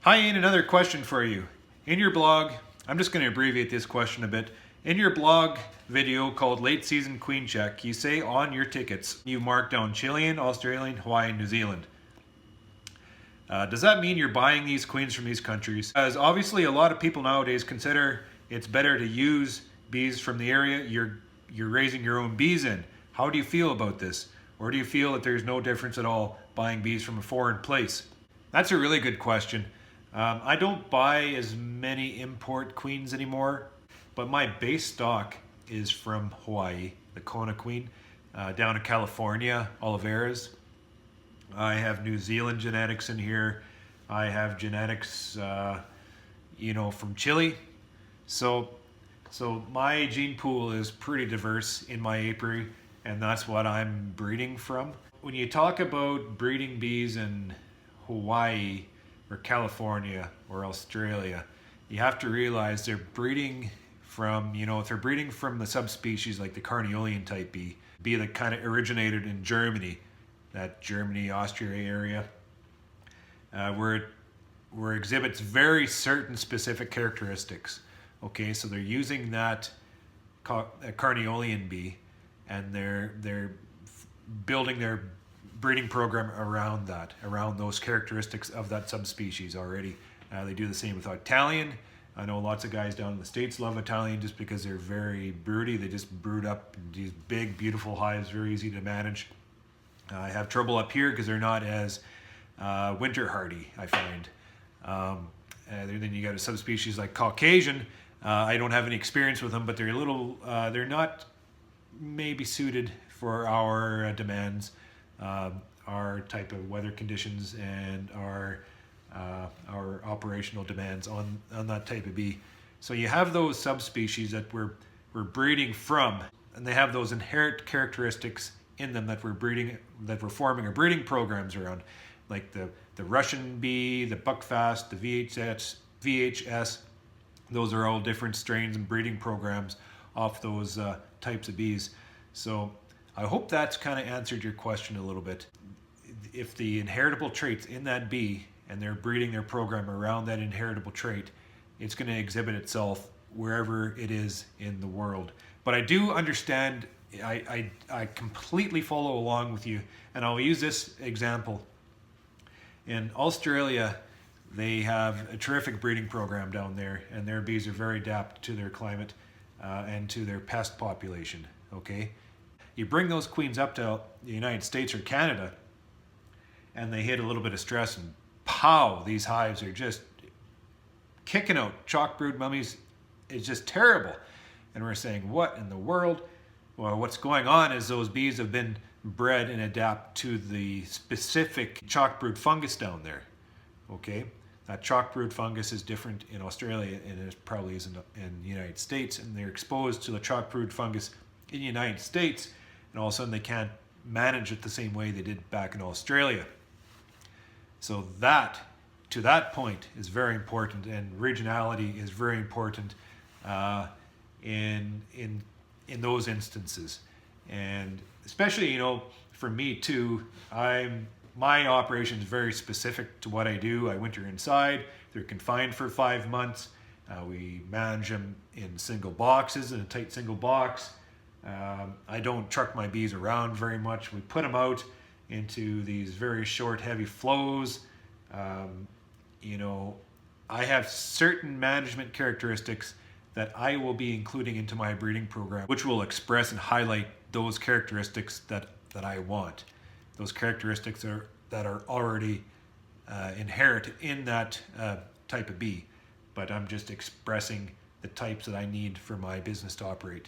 Hi Ian, another question for you. In your blog, I'm just going to abbreviate this question a bit. In your blog video called Late Season Queen Check, you say on your tickets you mark down Chilean, Australian, Hawaiian, New Zealand. Does that mean you're buying these queens from these countries? As obviously a lot of people nowadays consider it's better to use bees from the area you're raising your own bees in. How do you feel about this? Or do you feel that there's no difference at all buying bees from a foreign place? That's a really good question. I don't buy as many import queens anymore, but my base stock is from Hawaii, the Kona queen, down to California, Oliveras. I have New Zealand genetics in here. I have genetics, from Chile. So my gene pool is pretty diverse in my apiary, and that's what I'm breeding from. When you talk about breeding bees in Hawaii or California or Australia, you have to realize they're breeding from, if they're breeding from the subspecies like the Carniolan type bee that kind of originated in Germany, that Germany, Austria area, where it exhibits very certain specific characteristics. Okay, so they're using that Carniolan bee, and they're building their breeding program around those characteristics of that subspecies already. They do the same with Italian. I know lots of guys down in the States love Italian just because they're very broody. They just brood up these big, beautiful hives, very easy to manage. I have trouble up here because they're not as winter hardy, I find. Then you got a subspecies like Caucasian. I don't have any experience with them, but they're not maybe suited for our demands, our type of weather conditions, and our operational demands on that type of bee. So you have those subspecies that we're breeding from, and they have those inherent characteristics in them that we're forming our breeding programs around, like the Russian bee, the Buckfast, the VHS. Those are all different strains and breeding programs off those types of bees. So I hope that's kind of answered your question a little bit. If the inheritable traits in that bee, and they're breeding their program around that inheritable trait, it's going to exhibit itself wherever it is in the world. But I do understand, I completely follow along with you, and I'll use this example. In Australia, they have a terrific breeding program down there, and their bees are very adapted to their climate and to their pest population. Okay, you bring those queens up to the United States or Canada, and they hit a little bit of stress, and pow, these hives are just kicking out chalk brood mummies. It's just terrible. And we're saying, what in the world? Well, what's going on is those bees have been bred and adapt to the specific chalk brood fungus down there. Okay, that chalk brood fungus is different in Australia, and it probably isn't in the United States, and they're exposed to the chalk brood fungus in the United States, and all of a sudden they can't manage it the same way they did back in Australia. So to that point is very important, and regionality is very important in those instances. And especially, for me too, my operation is very specific to what I do. I winter inside. They're confined for 5 months. We manage them in single boxes, in a tight single box. I don't truck my bees around very much. We put them out into these very short, heavy flows. I have certain management characteristics that I will be including into my breeding program, which will express and highlight those characteristics that I want. Those characteristics that are already inherent in that type of bee, but I'm just expressing the types that I need for my business to operate.